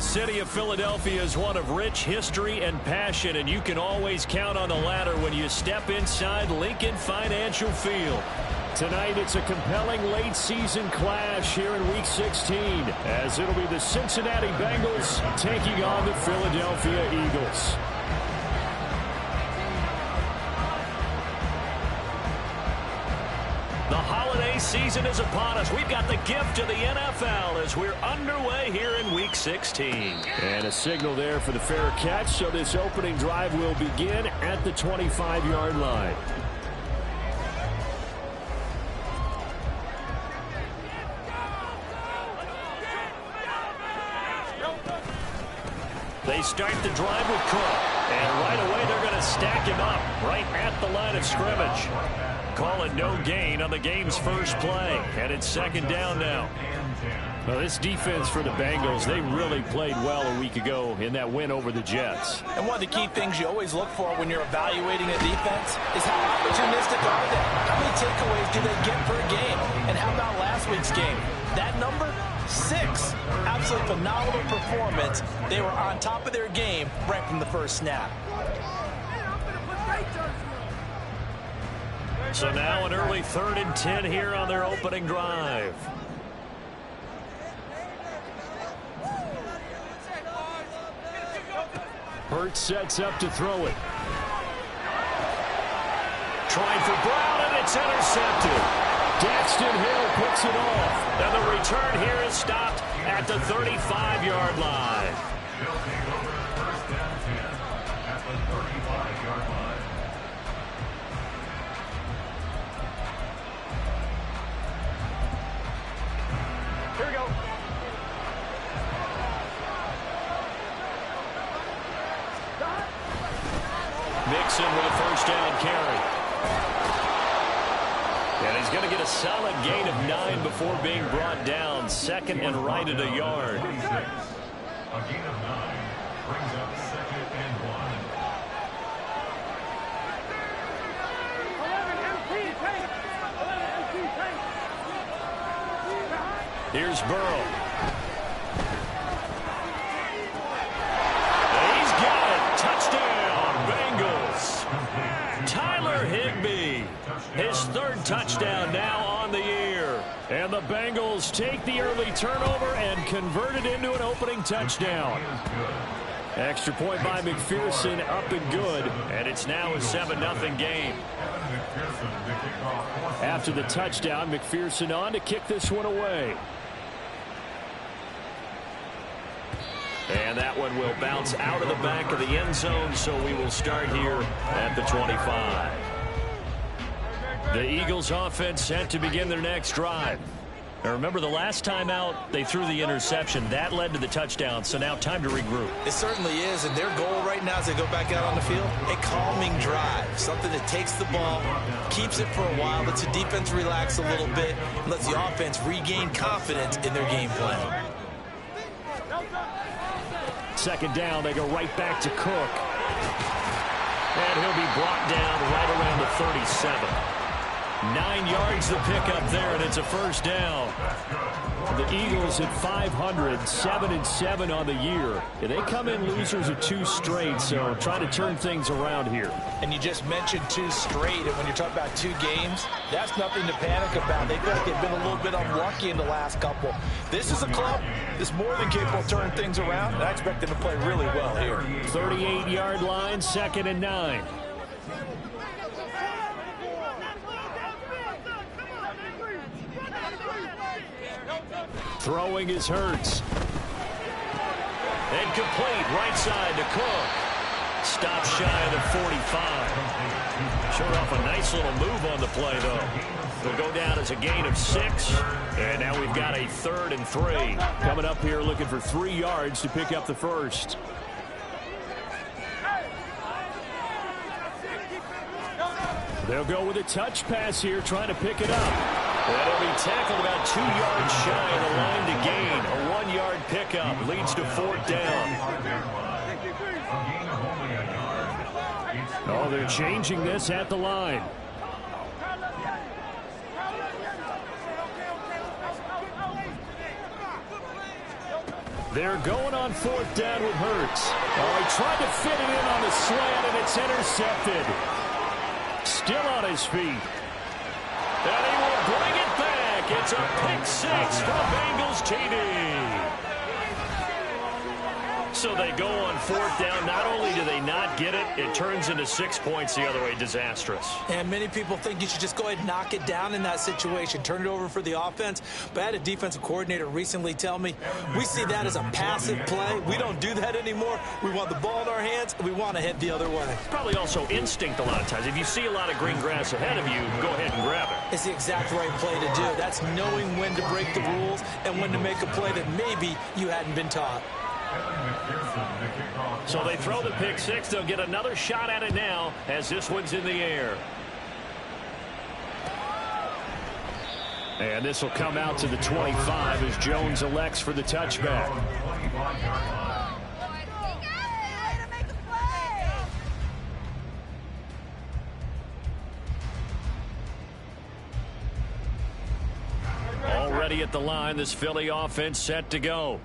city of Philadelphia is one of rich history and passion, and you can always count on the latter when you step inside Lincoln Financial Field. Tonight, it's a compelling late-season clash here in Week 16, as it'll be the Cincinnati Bengals taking on the Philadelphia Eagles. The holiday season is upon us. We've got the gift of the NFL as we're underway here in Week 16. And a signal there for the fair catch, so this opening drive will begin at the 25-yard line. They start the drive with Cook, and right away they're going to stack him up right at the line of scrimmage. Call it no gain on the game's first play, and it's second down now. Well, this defense for the Bengals, they really played well a week ago in that win over the Jets. And one of the key things you always look for when you're evaluating a defense is how opportunistic are they? How many takeaways do they get per game? And how about last week's game? That number? 6. Absolutely phenomenal performance. They were on top of their game right from the first snap. So now an early 3rd and 10 here on their opening drive. Hurts sets up to throw it. Trying for Brown, and it's intercepted. Daxton Hill picks it off. And the return here is stopped at the 35-yard line. Here we go. Mixon with a first down carry. And he's going to get a solid gain of 9 before being brought down. Second and right at a yard. A gain of 9 brings up 2nd and 1. Here's Burrow. He's got it. Touchdown, Bengals. Tyler Higbee. His 3rd touchdown now on the year. And the Bengals take the early turnover and convert it into an opening touchdown. Extra point by McPherson, up and good. And it's now a 7-0 game. After the touchdown, McPherson on to kick this one away. And that one will bounce out of the back of the end zone, so we will start here at the 25. The Eagles offense set to begin their next drive. Now remember, the last time out, they threw the interception. That led to the touchdown, so now time to regroup. It certainly is, and their goal right now as they go back out on the field, a calming drive. Something that takes the ball, keeps it for a while, lets the defense relax a little bit, and lets the offense regain confidence in their game plan. Second down, they go right back to Cook. And he'll be brought down right around the 37. 9 yards the pickup there, and it's a first down. The Eagles at 500, 7-7 on the year. And they come in losers of 2 straight, so trying to turn things around here. And you just mentioned 2 straight, and when you're talking about 2 games, that's nothing to panic about. They feel like they've been a little bit unlucky in the last couple. This is a club that's more than capable of turning things around, and I expect them to play really well here. 38-yard line, 2nd and 9. Throwing is Hurts. And complete right side to Cook. Stop shy of the 45. Showed off a nice little move on the play, though. It'll go down as a gain of 6. And now we've got a 3rd and 3. Coming up here looking for 3 yards to pick up the first. They'll go with a touch pass here, trying to pick it up. That'll be tackled about 2 yards shy of the line to gain. A 1-yard pickup leads to 4th down. Oh, they're changing this at the line. They're going on 4th down with Hurts. Oh, he tried to fit it in on the slant, and it's intercepted. Still on his feet. And he will bring it back. It's a pick 6 for Bengals TD. So they go on 4th down. Not only do they not get it, it turns into 6 points the other way. Disastrous. And many people think you should just go ahead and knock it down in that situation. Turn it over for the offense. But I had a defensive coordinator recently tell me, we see that as a passive play. We don't do that anymore. We want the ball in our hands, and we want to head the other way. Probably also instinct a lot of times. If you see a lot of green grass ahead of you, go ahead and grab it. It's the exact right play to do. That's knowing when to break the rules and when to make a play that maybe you hadn't been taught. So they throw the pick 6. They'll get another shot at it now as this one's in the air. And this will come out to the 25 as Jones elects for the touchback. Already at the line, this Philly offense set to go.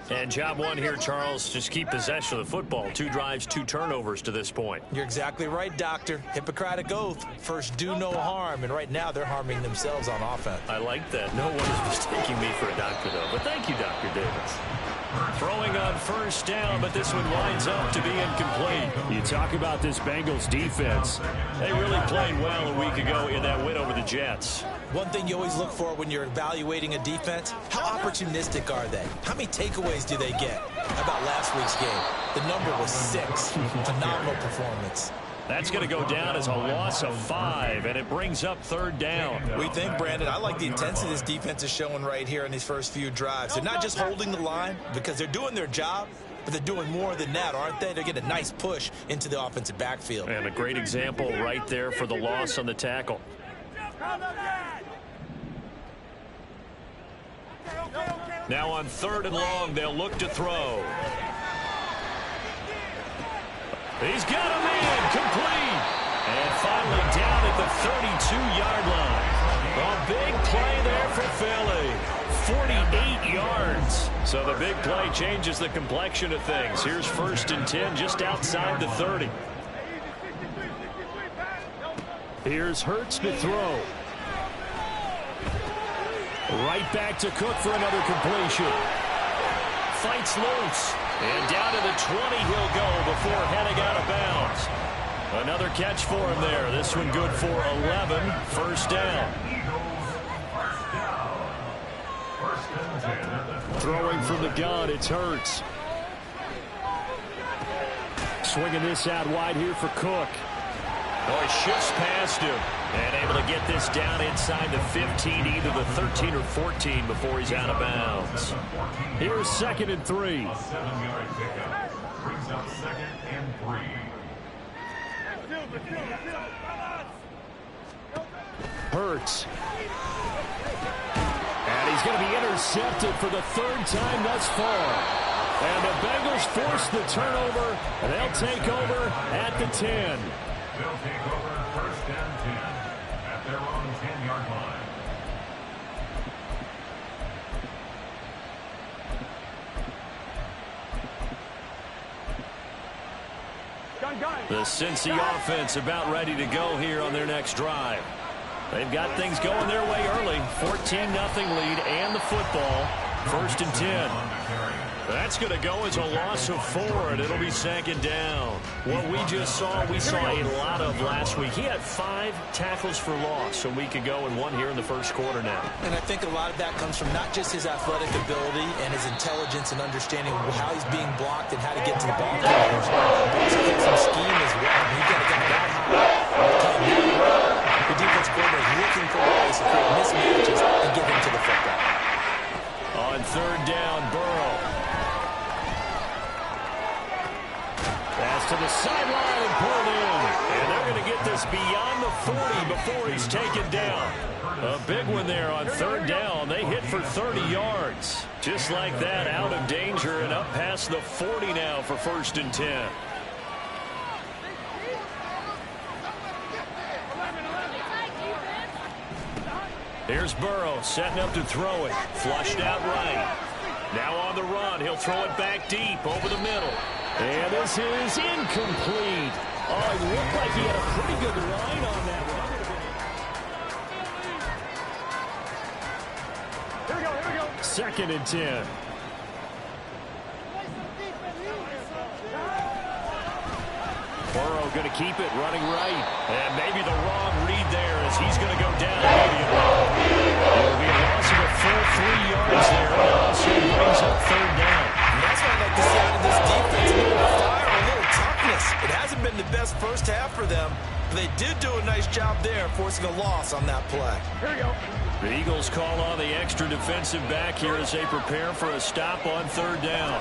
And job one here, Charles, just keep possession of the football. 2 drives, 2 turnovers to this point. You're exactly right, Doctor. Hippocratic oath. First, do no harm. And right now, they're harming themselves on offense. I like that. No one is mistaking me for a doctor, though. But thank you, Dr. Davis. Throwing on 1st down, but this one winds up to be incomplete. You talk about this Bengals defense. They really played well a week ago in that win over the Jets. One thing you always look for when you're evaluating a defense, how opportunistic are they? How many takeaways do they get? How about last week's game? The number was 6. Phenomenal performance. That's going to go down as a loss of 5, and it brings up 3rd down. We think, Brandon, I like the intensity this defense is showing right here in these first few drives. They're not just holding the line because they're doing their job, but they're doing more than that, aren't they? They're getting a nice push into the offensive backfield. And a great example right there for the loss on the tackle. Now on 3rd and long, they'll look to throw. He's got him in, complete. And finally down at the 32-yard line. A big play there for Philly. 48 yards. So the big play changes the complexion of things. Here's 1st and 10 just outside the 30. Here's Hurts to throw. Right back to Cook for another completion. Fights loose. And down to the 20 he'll go before heading out of bounds. Another catch for him there. This one good for 11. 1st down. Throwing from the gun, it's Hurts. Swinging this out wide here for Cook. Oh, he shifts past him. And able to get this down inside the 15, either the 13 or 14 before he's out of bounds. Here's 2nd and 3. A 7-yard pickup brings up 2nd and 3. Hurts. And he's going to be intercepted for the 3rd time thus far. And the Bengals force the turnover, and they'll take over at the 10. They'll take over 1st and 10 at their own 10-yard line. The Cincy offense about ready to go here on their next drive. They've got things going their way early. 14-0 lead and the football. 1st and 10. That's going to go as a loss of 4, and it'll be 2nd down. What we just saw, we saw a lot of last week. He had 5 tackles for loss a week ago and 1 here in the 1st quarter now. And I think a lot of that comes from not just his athletic ability and his intelligence and understanding how he's being blocked and how to get to the ball carriers. But also some scheme as well. You've got to get that high. The defense coordinator is looking for ways to create mismatches and get him to the football. On 3rd down, Burrow. Pass to the sideline and pulled in. And they're going to get this beyond the 40 before he's taken down. A big one there on 3rd down. They hit for 30 yards. Just like that, out of danger and up past the 40 now for 1st and 10. Here's Burrow setting up to throw it. Flushed out right. Now on the run, he'll throw it back deep over the middle. And this is incomplete. Oh, it looked like he had a pretty good line on that one. Here we go. 2nd and 10. Burrow going to keep it running right. And maybe the wrong read there as he's going to go down immediately. It'll be a loss of a full 3 yards there. And also brings up 3rd down. And that's what I'd like to see out of this defense. A little fire, a little toughness. It hasn't been the best first half for them, but they did do a nice job there forcing a loss on that play. Here we go. The Eagles call on the extra defensive back here as they prepare for a stop on 3rd down.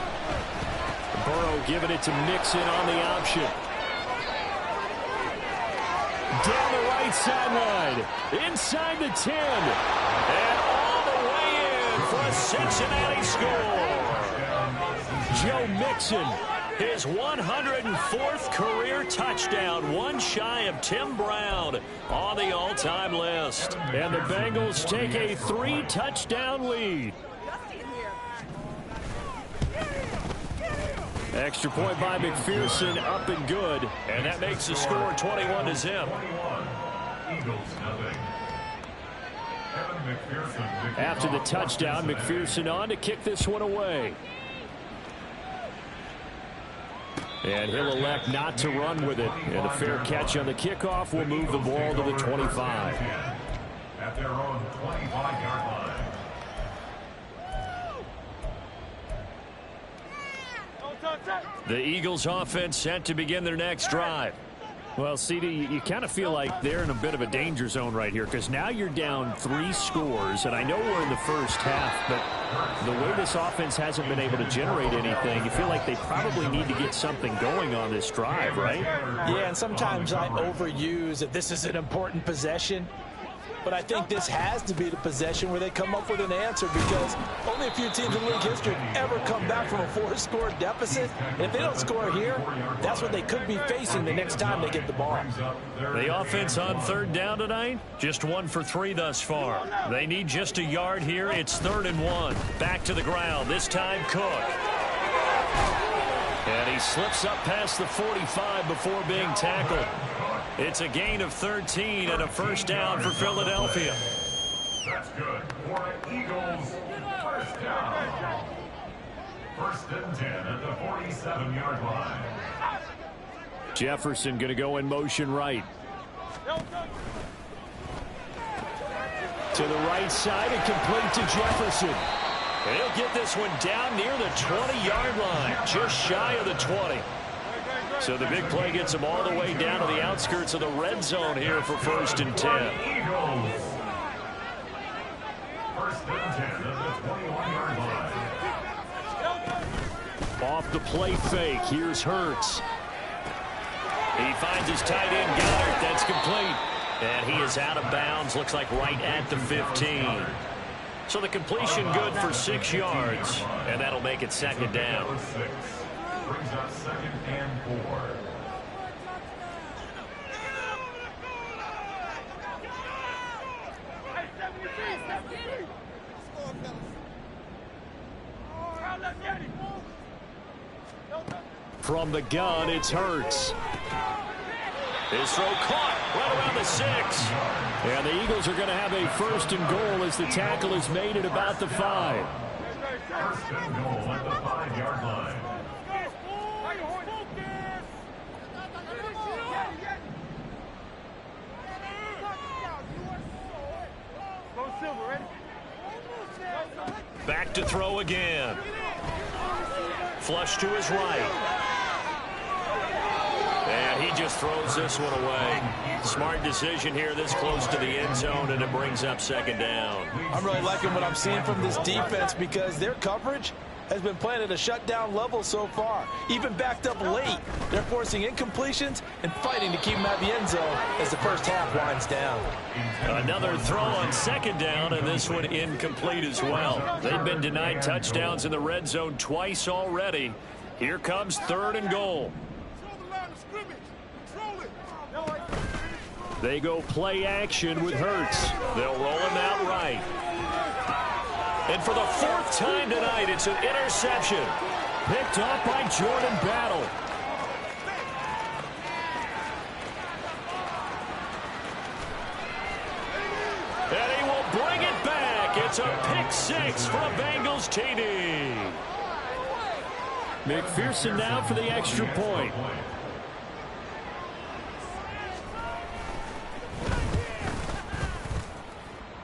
Burrow giving it to Mixon on the option. Down the right sideline, inside the 10, and all the way in for a Cincinnati score. Joe Mixon, his 104th career touchdown, one shy of Tim Brown on the all-time list. And the Bengals take a 3-touchdown lead. Extra point by McPherson, up and good. And that makes the score 21-0. After the touchdown, McPherson on to kick this one away. And he'll elect not to run with it. And a fair catch on the kickoff will move the ball to the 25. At their own 25-yard line. The Eagles offense set to begin their next drive. Well, CD, you kind of feel like they're in a bit of a danger zone right here because now you're down 3 scores, and I know we're in the first half, but the way this offense hasn't been able to generate anything, you feel like they probably need to get something going on this drive, right? Yeah, and sometimes I overuse that this is an important possession. But I think this has to be the possession where they come up with an answer because only a few teams in league history have ever come back from a 4-score deficit. And if they don't score here, that's what they could be facing the next time they get the ball. The offense on 3rd down tonight, just 1 for 3 thus far. They need just a yard here. It's 3rd and 1. Back to the ground, this time Cook. And he slips up past the 45 before being tackled. It's a gain of 13 and a first down for Philadelphia. That's good for Eagles. First down. 1st and 10 at the 47-yard line. Jefferson going to go in motion right. To the right side and complete to Jefferson. And he'll get this one down near the 20-yard line, just shy of the 20. So the big play gets him all the way down to the outskirts of the red zone here for 1st and 10. Eagles. 1st and 10 at the 21-yard line. Off the play fake, here's Hurts. He finds his tight end Goddard, that's complete. And he is out of bounds, looks like right at the 15. So the completion good for 6 yards, and that'll make it 2nd down. Number 6 brings up 2nd and 4. From the gun, it's Hurts. His throw caught right around the 6. And the Eagles are going to have a 1st and goal as the tackle is made at about the 5. 1st and goal at the 5-yard line. Back to throw again. Flush to his right. And he just throws this one away. Smart decision here this close to the end zone, and it brings up 2nd down. I'm really liking what I'm seeing from this defense because their coverage has been playing at a shutdown level so far. Even backed up late, they're forcing incompletions and fighting to keep them at the end zone as the first half winds down. Another throw on 2nd down, and this one incomplete as well. They've been denied touchdowns in the red zone twice already. Here comes 3rd and goal. They go play action with Hurts. They'll roll him out right. And for the fourth time tonight, it's an interception. Picked off by Jordan Battle. And he will bring it back. It's a pick six for a Bengals TD. McPherson now for the extra point.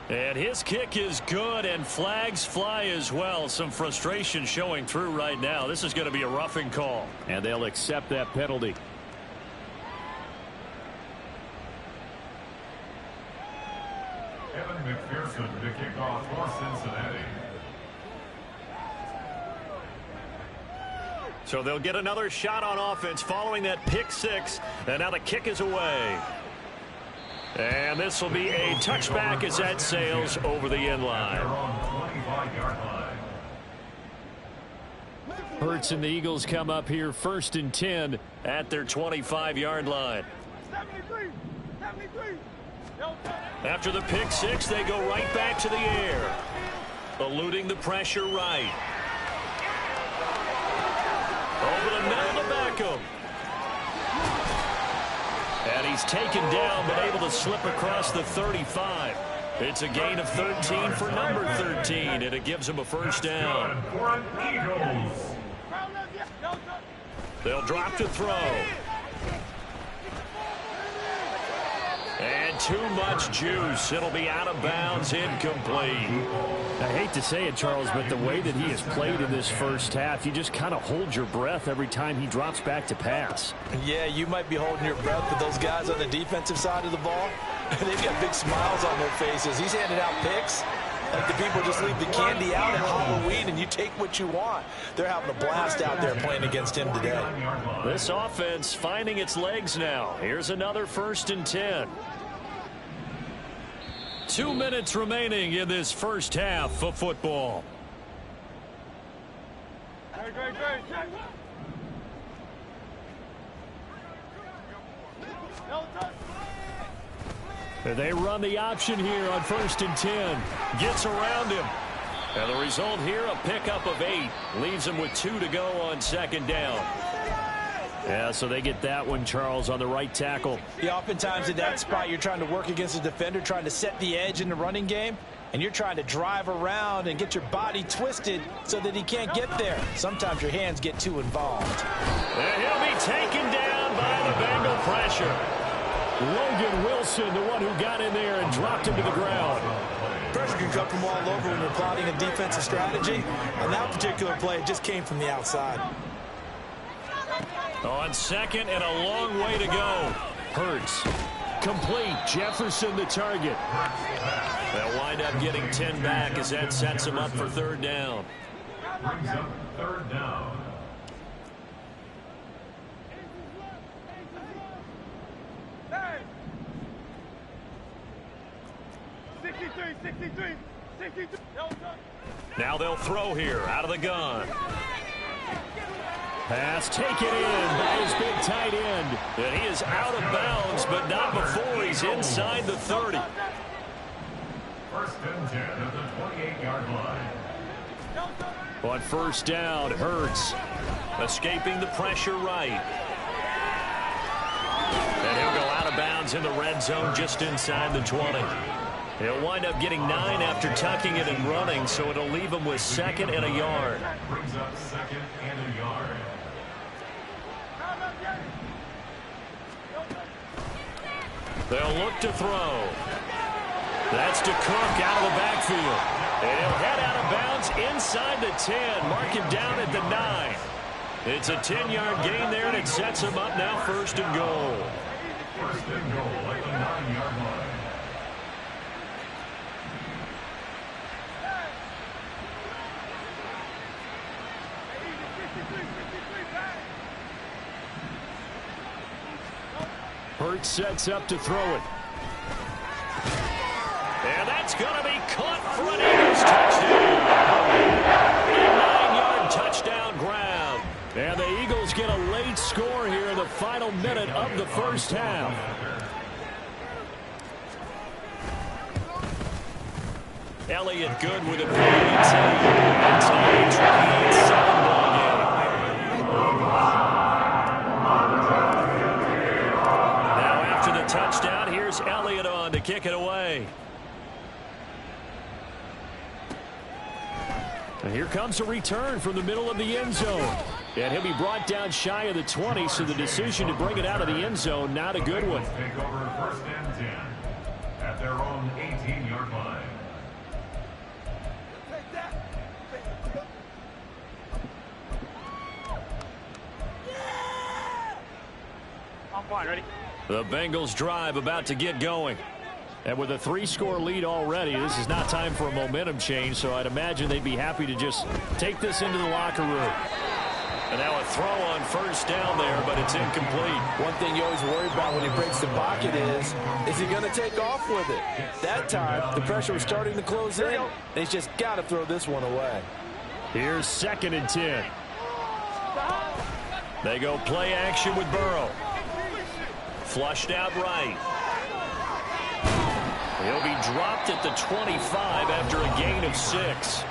And his kick is good, and flags fly as well. Some frustration showing through right now. This is going to be a roughing call. And they'll accept that penalty. Evan McPherson to kick off for Cincinnati. So they'll get another shot on offense following that pick six. And now the kick is away. And this will be a touchback as that sails over the end line. Hurts and the Eagles come up here 1st and 10 at their 25-yard line. After the pick six, they go right back to the air, eluding the pressure right. Over the middle to Beckham. And he's taken down, but able to slip across the 35. It's a gain of 13 for number 13, and it gives him a first down. They'll drop to throw. And too much juice. It'll be out of bounds, incomplete. I hate to say it, Charles, but the way that he has played in this first half, you just kind of hold your breath every time he drops back to pass. Yeah, you might be holding your breath, but those guys on the defensive side of the ball, they've got big smiles on their faces. He's handing out picks like the people just leave the candy out at Halloween and you take what you want. They're having a blast out there playing against him today. This offense finding its legs now. Here's another 1st and 10. 2 minutes remaining in this first half of football. They run the option here on 1st and 10. Gets around him. And the result here, a pickup of 8. Leaves him with 2 to go on 2nd down. Yeah, so they get that one, Charles, on the right tackle. Yeah, oftentimes in that spot, you're trying to work against a defender, trying to set the edge in the running game, and you're trying to drive around and get your body twisted so that he can't get there. Sometimes your hands get too involved. And he'll be taken down by the Bengal pressure. Logan Wilson, the one who got in there and dropped him to the ground. Pressure can come from all over when you're plotting a defensive strategy. On that particular play, it just came from the outside. On 2nd and a long way to go. Hurts. Complete. Jefferson the target. They'll wind up getting 10 back as that sets him up for 3rd down. Brings up 3rd down. Now they'll throw here out of the gun. Pass taken in by his big tight end. And he is out of bounds, but not before he's inside the 30. 1st and 10 at the 28-yard line. On 1st down, Hurts escaping the pressure right. And he'll go out of bounds in the red zone just inside the 20. He'll wind up getting 9 after tucking it and running, so it'll leave him with 2nd and a yard. Brings up 2nd and a yard. They'll look to throw. That's to Cook out of the backfield. And he'll head out of bounds inside the 10. Mark him down at the 9. It's a 10-yard gain there, and it sets him up now 1st and goal. 1st and goal at the 9-yard line. Hurts sets up to throw it. And that's going to be caught for an Eagles touchdown. A 9-yard touchdown grab. And the Eagles get a late score here in the final minute of the first half. Elliott good with a PAT. It's now a 28-7 ball game. Now after the touchdown, here's Elliott on to kick it away. And here comes a return from the middle of the end zone. And he'll be brought down shy of the 20, so the decision to bring it out of the end zone, not a good one. Take over first and 10 at their own 18-yard line. I'm fine, ready? The Bengals drive about to get going. And with a 3-score lead already, this is not time for a momentum change, so I'd imagine they'd be happy to just take this into the locker room. And now a throw on first down there, but it's incomplete. One thing you always worry about when he breaks the pocket is he going to take off with it? That time, the pressure was starting to close in, and he's just got to throw this one away. Here's 2nd and 10. They go play action with Burrow. Flushed out right. He'll be dropped at the 25 after a gain of 6.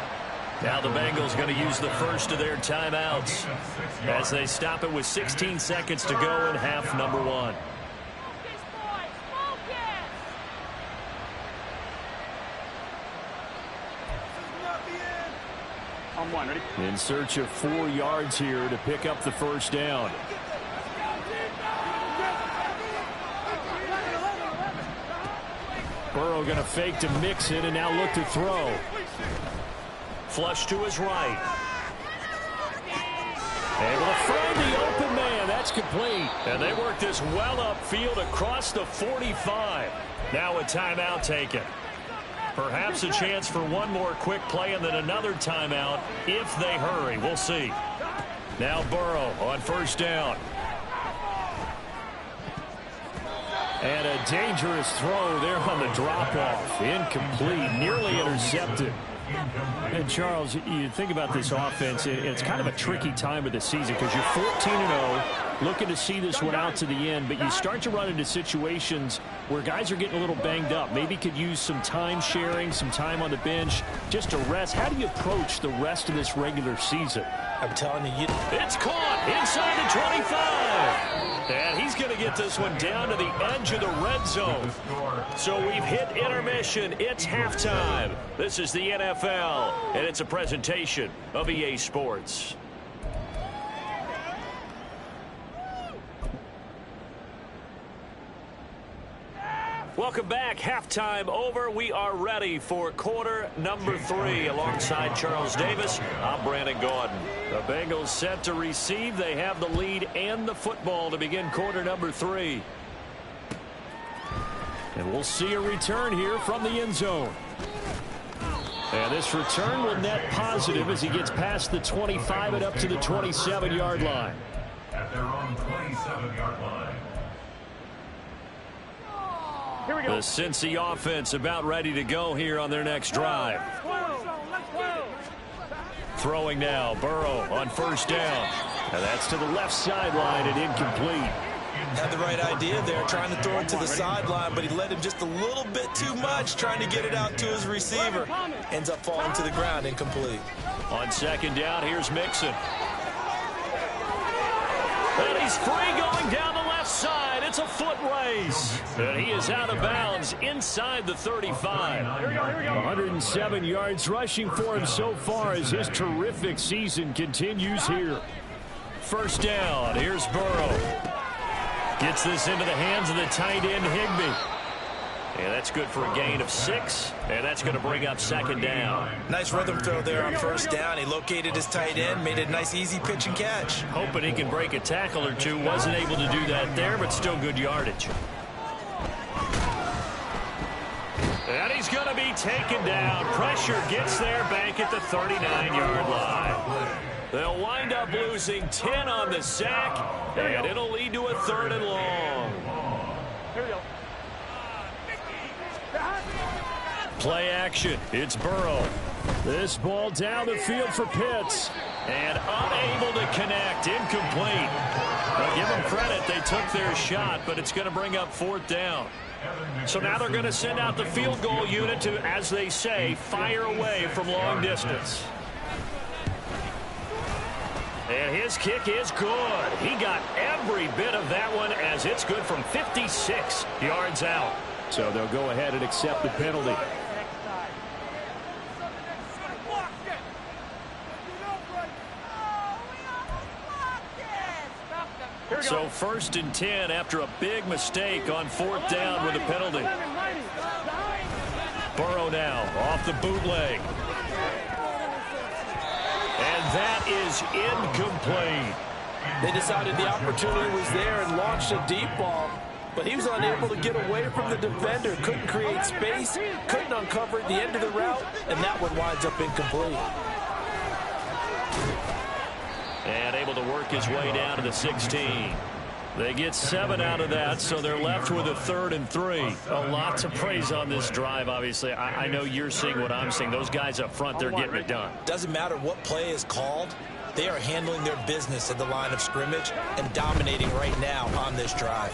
Now the Bengals going to use the first of their timeouts as they stop it with 16 seconds to go in half number 1. I'm one, ready? In search of 4 yards here to pick up the first down. Burrow going to fake to Mixon and now look to throw. Flush to his right. Able to find the open man. That's complete. And they work this well upfield across the 45. Now a timeout taken. Perhaps a chance for one more quick play and then another timeout if they hurry. We'll see. Now Burrow on first down. And a dangerous throw there on the drop-off. Incomplete, nearly intercepted. And Charles, you think about this offense, it's kind of a tricky time of the season because you're 14-0, looking to see this one out to the end, but you start to run into situations where guys are getting a little banged up. Maybe could use some time sharing, some time on the bench, just to rest. How do you approach the rest of this regular season? I'm telling you, it's caught inside the 25. And he's going to get this one down to the edge of the red zone. So we've hit intermission. It's halftime. This is the NFL, and it's a presentation of EA Sports. Welcome back. Halftime over. We are ready for quarter number 3. Alongside Charles Davis, I'm Brandon Gaudin. The Bengals set to receive. They have the lead and the football to begin quarter number 3. And we'll see a return here from the end zone. And this return will net positive as he gets past the 25 and up to the 27-yard line. At their own 27-yard line. Here we go. The Cincy offense about ready to go here on their next drive. Throwing now, Burrow on first down. And that's to the left sideline and incomplete. Had the right idea there, trying to throw it to the sideline, but he led him just a little bit too much, trying to get it out to his receiver. Ends up falling to the ground, incomplete. On second down, here's Mixon. And he's free going down the left side. It's a foot race. And he is out of bounds inside the 35. Here we go, here we go. 107 yards rushing for him so far as his terrific season continues here. First down, here's Burrow. Gets this into the hands of the tight end, Higbee. And that's good for a gain of 6, and that's going to bring up second down. Nice rhythm throw there on first down. He located his tight end, made it a nice easy pitch and catch. Hoping he can break a tackle or two. Wasn't able to do that there, but still good yardage. And he's going to be taken down. Pressure gets there back at the 39-yard line. They'll wind up losing 10 on the sack, and it'll lead to a 3rd and long. Here we go. Play action. It's Burrow. This ball down the field for Pitts. And unable to connect. Incomplete. Now give them credit. They took their shot, but it's going to bring up 4th down. So now they're going to send out the field goal unit to, as they say, fire away from long distance. And his kick is good. He got every bit of that one as it's good from 56 yards out. So they'll go ahead and accept the penalty. So 1st and 10 after a big mistake on 4th down with a penalty. Burrow now off the bootleg. And that is incomplete. They decided the opportunity was there and launched a deep ball, but he was unable to get away from the defender. Couldn't create space, couldn't uncover at the end of the route, and that one winds up incomplete. And able to work his way down to the 16. They get 7 out of that, so they're left with a 3rd and 3. A lot to praise on this drive, obviously. I know you're seeing what I'm seeing. Those guys up front, they're getting it done. Doesn't matter what play is called. They are handling their business at the line of scrimmage and dominating right now on this drive.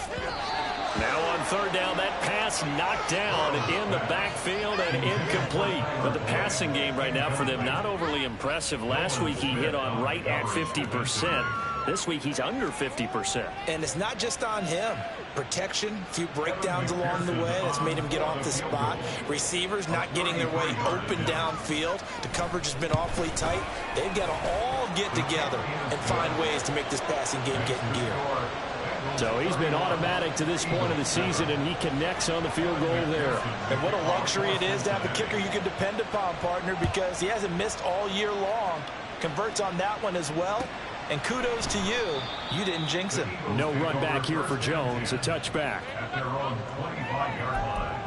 Now on 3rd down, that pass knocked down in the backfield and incomplete. But the passing game right now for them, not overly impressive. Last week he hit on right at 50%. This week he's under 50%. And it's not just on him. Protection, a few breakdowns along the way that's made him get off the spot. Receivers not getting their way open downfield. The coverage has been awfully tight. They've got to all get together and find ways to make this passing game get in gear. So he's been automatic to this point of the season, and he connects on the field goal there. And what a luxury it is to have a kicker you can depend upon, partner, because he hasn't missed all year long. Converts on that one as well. And kudos to you. You didn't jinx him. No run back here for Jones. A touchback. At their own 25-yard line.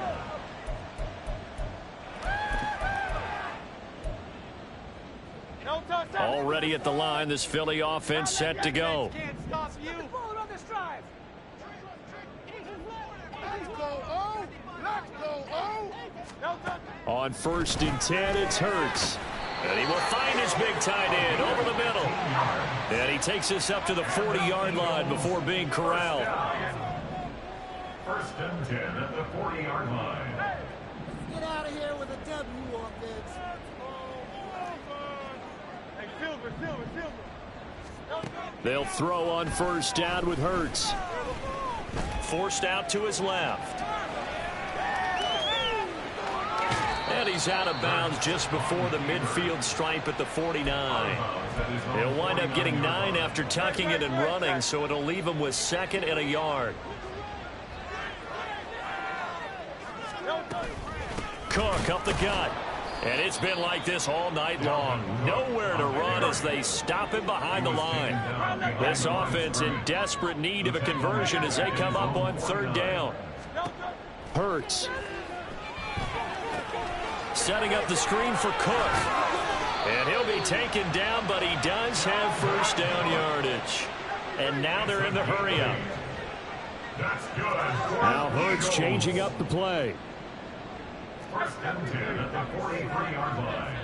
Already at the line, this Philly offense set to go. On 1st and 10, it's Hurts. And he will find his big tight end over the middle. And he takes us up to the 40-yard line before being corralled. 1st and 10 at the 40-yard line. Get out of here with a W, offense. They'll throw on 1st down with Hurts. Forced out to his left. And he's out of bounds just before the midfield stripe at the 49. He'll wind up getting 9 after tucking it and running, so it'll leave him with 2nd and a yard. Cook up the gut. And it's been like this all night long. Nowhere to run as they stop him behind the line. This offense in desperate need of a conversion as they come up on 3rd down. Hurts. Setting up the screen for Cook. And he'll be taken down, but he does have 1st down yardage. And now they're in the hurry-up. That's good. Now Hurts changing up the play. 1st and 10 at the 43-yard line.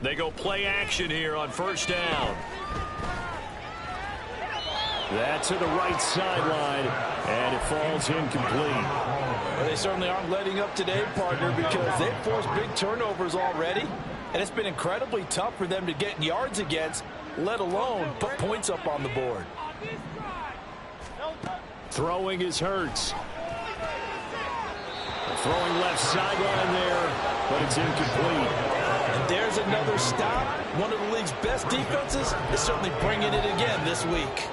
They go play action here on 1st down. That's to the right sideline, and it falls incomplete. Well, they certainly aren't letting up today, partner, because they've forced big turnovers already, and it's been incredibly tough for them to get yards against, let alone put points up on the board. Throwing is Hurts. Throwing left sideline there, but it's incomplete. And there's another stop. One of the league's best defenses is certainly bringing it again this week.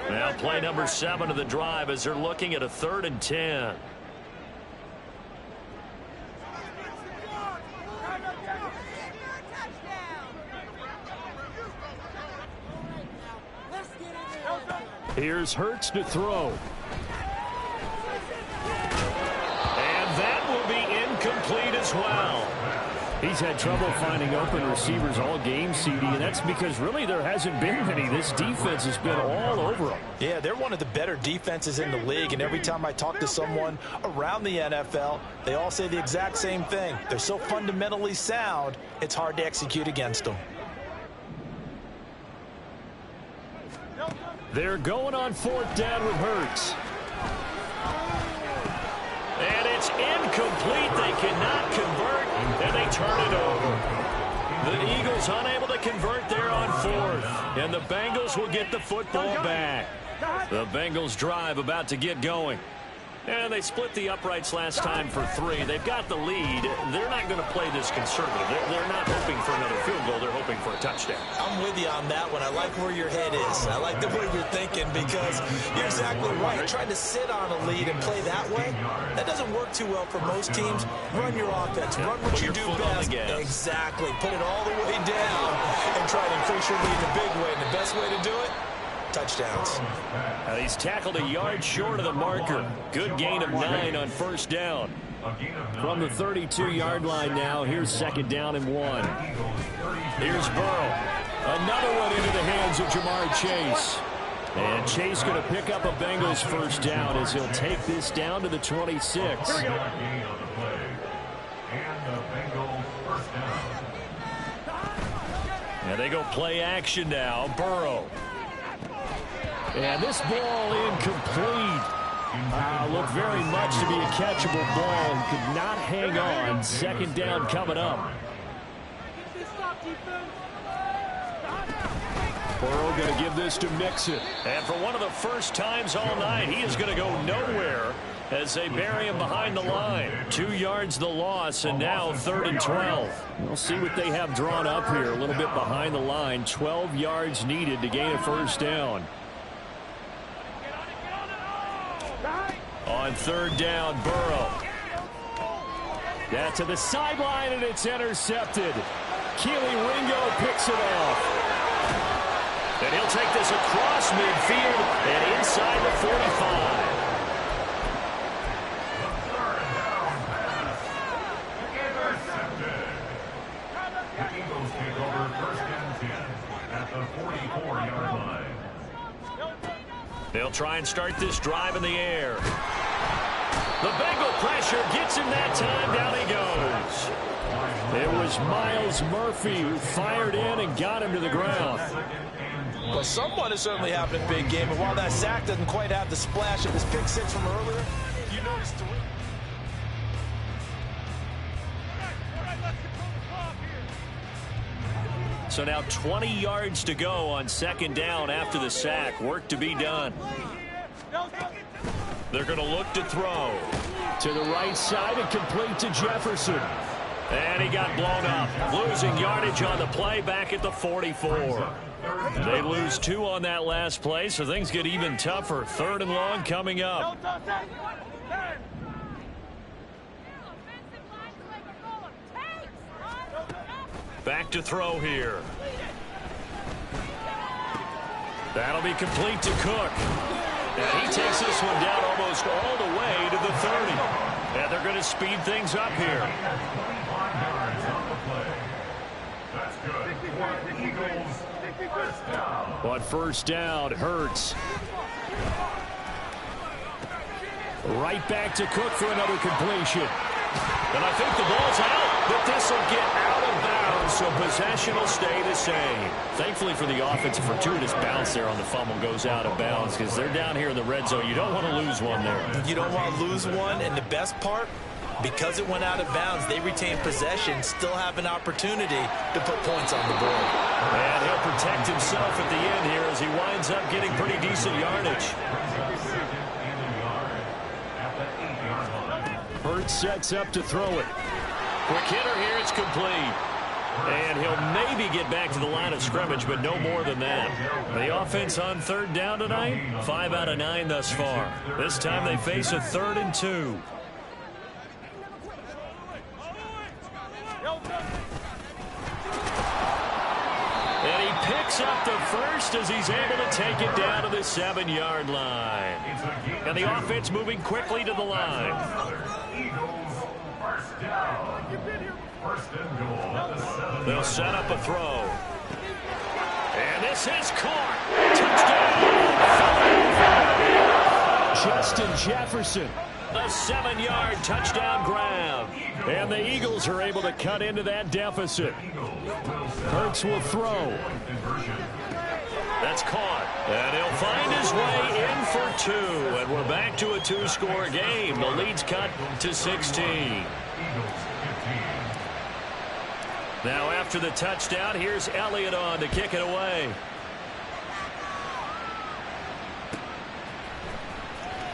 Now play number 7 of the drive as they're looking at a 3rd and 10. Here's Hurts to throw. And that will be incomplete as well. He's had trouble finding open receivers all game, CD, and that's because really there hasn't been many. This defense has been all over them. Yeah, they're one of the better defenses in the league, and every time I talk to someone around the NFL, they all say the exact same thing. They're so fundamentally sound, it's hard to execute against them. They're going on 4th down with Hurts. And it's incomplete. They cannot convert, and they turn it over. The Eagles unable to convert there on 4th, and the Bengals will get the football back. The Bengals drive about to get going. And they split the uprights last time for 3. They've got the lead. They're not going to play this conservative. They're not hoping for another field goal. They're hoping for a touchdown. I'm with you on that one. I like where your head is. I like the way you're thinking because you're exactly right. Trying to sit on a lead and play that way, that doesn't work too well for most teams. Run your offense. Run what you do best. Exactly. Put it all the way down and try to increase your lead in a big way. And the best way to do it, touchdowns. He's tackled a yard short of the marker. Good gain of 9 on 1st down. From the 32-yard line now, here's 2nd down and 1. Here's Burrow. Another one into the hands of Jamar Chase. And Chase going to pick up a Bengals 1st down as he'll take this down to the 26. Here we go. And the Bengals 1st down. And they go play action now. Burrow. And this ball incomplete. Looked very much to be a catchable ball. He could not hang on. 2nd down coming up. Burrow going to give this to Mixon. And for one of the first times all night, he is going to go nowhere as they bury him behind the line. 2 yards the loss, and now 3rd and 12. We'll see what they have drawn up here. A little bit behind the line. 12 yards needed to gain a 1st down. On 3rd down, Burrow. That's to the sideline, and it's intercepted. Keely Ringo picks it off. And he'll take this across midfield and inside the 45. Third down pass. Intercepted. The Eagles take over 1st and 10 at the 44-yard line. They'll try and start this drive in the air. The Bengal pressure gets him that time. Down he goes. It was Miles Murphy who fired in and got him to the ground. Well, someone is certainly having a big game, and while that sack doesn't quite have the splash of his pick 6 from earlier, you notice the... So now 20 yards to go on 2nd down after the sack. Work to be done. They're going to look to throw. To the right side and complete to Jefferson. And he got blown up. Losing yardage on the play back at the 44. They lose 2 on that last play, so things get even tougher. 3rd and long coming up. Back to throw here. That'll be complete to Cook. And he takes this one down almost all the way to the 30. And they're going to speed things up here. 25 yards on the play. That's good for the Eagles. 1st down. On 1st down, Hurts. Right back to Cook for another completion. And I think the ball's out, but this will get out of bounds, so possession will stay the same. Thankfully for the offense, a fortuitous bounce there on the fumble goes out of bounds because they're down here in the red zone. You don't want to lose one there. You don't want to lose one, and the best part, because it went out of bounds, they retain possession, still have an opportunity to put points on the board. And he'll protect himself at the end here as he winds up getting pretty decent yardage. Hurts sets up to throw it. Quick hitter here, it's complete. And he'll maybe get back to the line of scrimmage, but no more than that. The offense on 3rd down tonight, 5 out of 9 thus far. This time they face a 3rd and 2. And he picks up the first as he's able to take it down to the 7-yard line. And the offense moving quickly to the line. Eagles 1st down. First and goal at the 7. They'll set up a throw. And this is caught. Touchdown. Justin Jefferson. A 7-yard touchdown grab. And the Eagles are able to cut into that deficit. Hurts will throw. That's caught. And he'll find his way in for 2. And we're back to a 2-score game. The lead's cut to 16. Now after the touchdown, here's Elliott on to kick it away.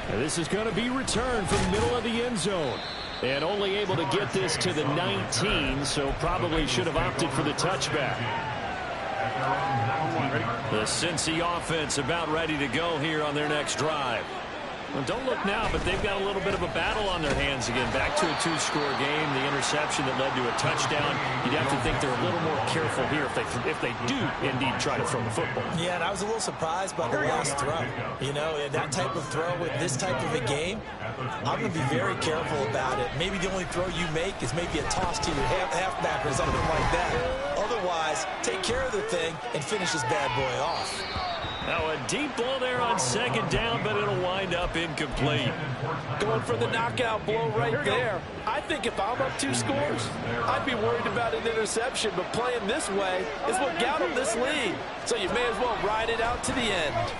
And this is going to be returned from the middle of the end zone. And only able to get this to the 19, so probably should have opted for the touchback. The Cincy offense about ready to go here on their next drive. Well, don't look now, but they've got a little bit of a battle on their hands again. Back to a 2-score game. The interception that led to a touchdown. You'd have to think they're a little more careful here if they do indeed try to throw the football. Yeah, and I was a little surprised by the last throw. You know, that type of throw with this type of a game, I'm going to be very careful about it. Maybe the only throw you make is maybe a toss to your halfback or something like that. Otherwise, take care of the thing and finish this bad boy off. Now a deep ball there on second down, but it'll wind up incomplete. Going for the knockout blow right there. I think if I'm up 2 scores, I'd be worried about an interception, but playing this way is what got him this lead. So you may as well ride it out to the end.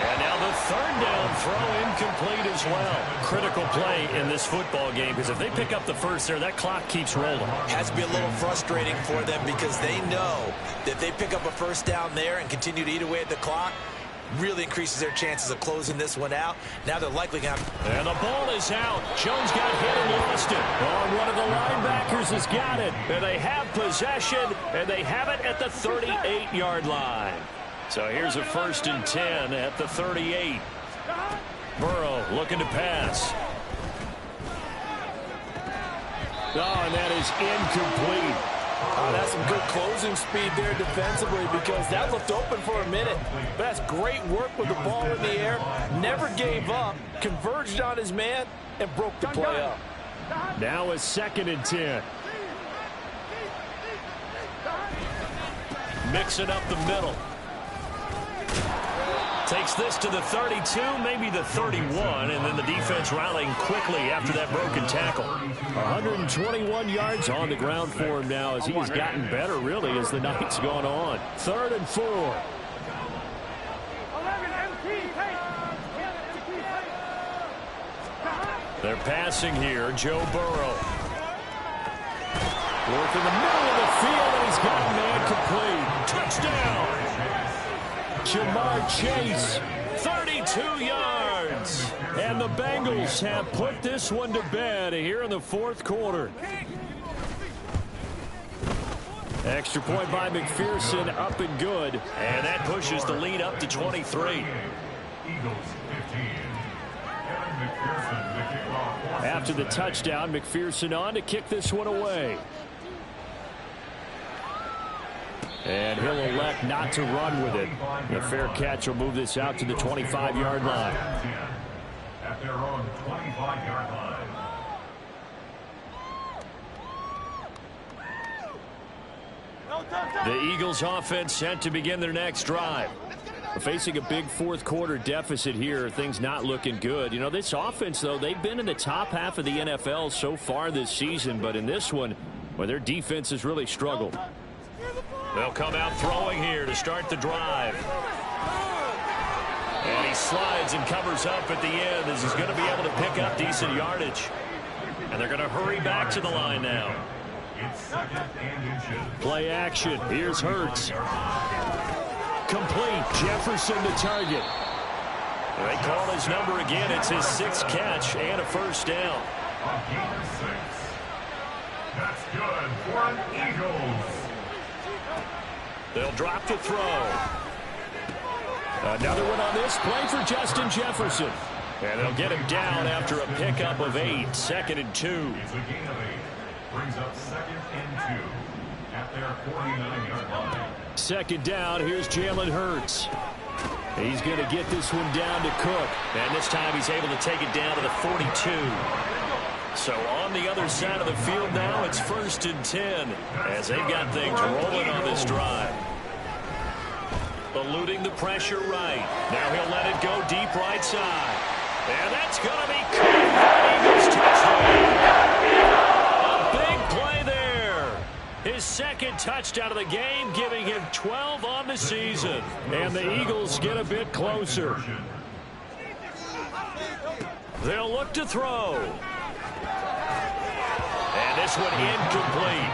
And now the third down throw incomplete as well. Critical play in this football game, because if they pick up the first there, that clock keeps rolling. Has to be a little frustrating for them because they know that if they pick up a first down there and continue to eat away at the clock, really increases their chances of closing this one out. Now they're likely going to... And the ball is out. Jones got hit and lost it. Oh, one of the linebackers has got it. And they have possession, and they have it at the 38-yard line. So here's a 1st and 10 at the 38. Burrow looking to pass. Oh, and that is incomplete. Oh, that's some good closing speed there defensively because that looked open for a minute. But that's great work with the ball in the air. Never gave up, converged on his man, and broke the play up. Now a 2nd and 10. Mixing up the middle. Takes this to the 32, maybe the 31, and then the defense rallying quickly after that broken tackle. 121 yards on the ground for him now as he has gotten better, really, as the night's gone on. 3rd and 4. They're passing here. Joe Burrow. Work in the middle of the field, and he's got a man complete. Touchdown! Jamar Chase, 32 yards. And the Bengals have put this one to bed here in the 4th quarter. Extra point by McPherson, up and good. And that pushes the lead up to 23. After the touchdown, McPherson on to kick this one away. And he'll elect not to run with it. The fair catch will move this out to the 25-yard line. At their own 25-yard line. The Eagles offense set to begin their next drive. Facing a big 4th quarter deficit here, things not looking good. You know, this offense, though, they've been in the top half of the NFL so far this season, but in this one, well, their defense has really struggled. They'll come out throwing here to start the drive. And he slides and covers up at the end as he's going to be able to pick up decent yardage. And they're going to hurry back to the line now. Play action. Here's Hurts. Complete. Jefferson the target. They call his number again. It's his 6th catch and a 1st down. That's good for an Eagles. They'll drop the throw. Another one on this play for Justin Jefferson. And they'll get him down after a pickup of 8. 2nd and 2. It's a gain of 8. Brings up 2nd and 2 at their 49-yard line. 2nd down. Here's Jalen Hurts. He's going to get this one down to Cook. And this time he's able to take it down to the 42. So on the other side of the field now, it's 1st and 10 as they've got things rolling on this drive. Eluding the pressure right. Now he'll let it go deep right side. And that's going to be caught for an Eagles touchdown. A big play there. His second touchdown of the game, giving him 12 on the season. And the Eagles get a bit closer. They'll look to throw. And this one incomplete.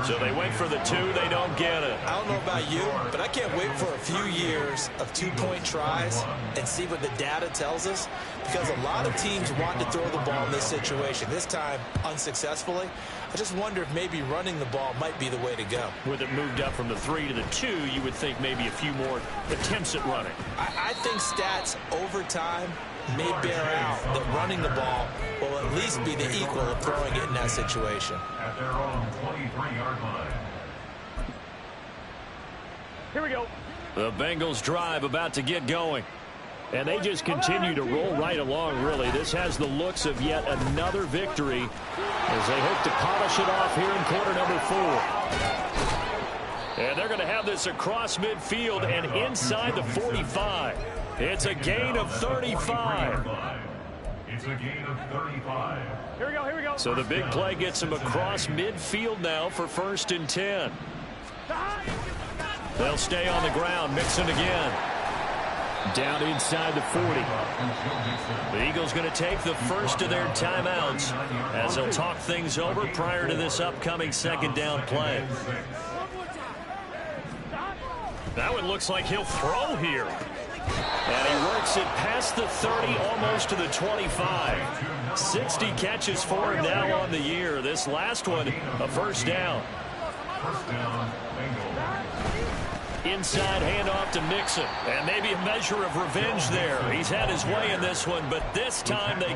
So they went for the 2. They don't get it. I don't know about you, but I can't wait for a few years of 2-point tries and see what the data tells us, because a lot of teams want to throw the ball in this situation. This time, unsuccessfully. I just wonder if maybe running the ball might be the way to go. With it moved up from the 3 to the 2, you would think maybe a few more attempts at running. I think stats over time may bear out that running the ball will at least be the equal of throwing it in that situation. At their own 23-yard line. Here we go. The Bengals drive about to get going. And they just continue to roll right along, really. This has the looks of yet another victory as they hope to polish it off here in quarter number 4. And they're going to have this across midfield and inside the 45. It's a gain of 35. It's a gain of 35. Here we go, here we go. So the big play gets him across midfield now for 1st and 10. They'll stay on the ground, Mixon again. Down inside the 40. The Eagles going to take the first of their timeouts as they'll talk things over prior to this upcoming second down play. That one looks like he'll throw here. And he works it past the 30, almost to the 25. 60 catches for him now on the year. This last one, a first down. First down, Bengals. Inside handoff to Mixon. And maybe a measure of revenge there. He's had his way in this one, but this time they get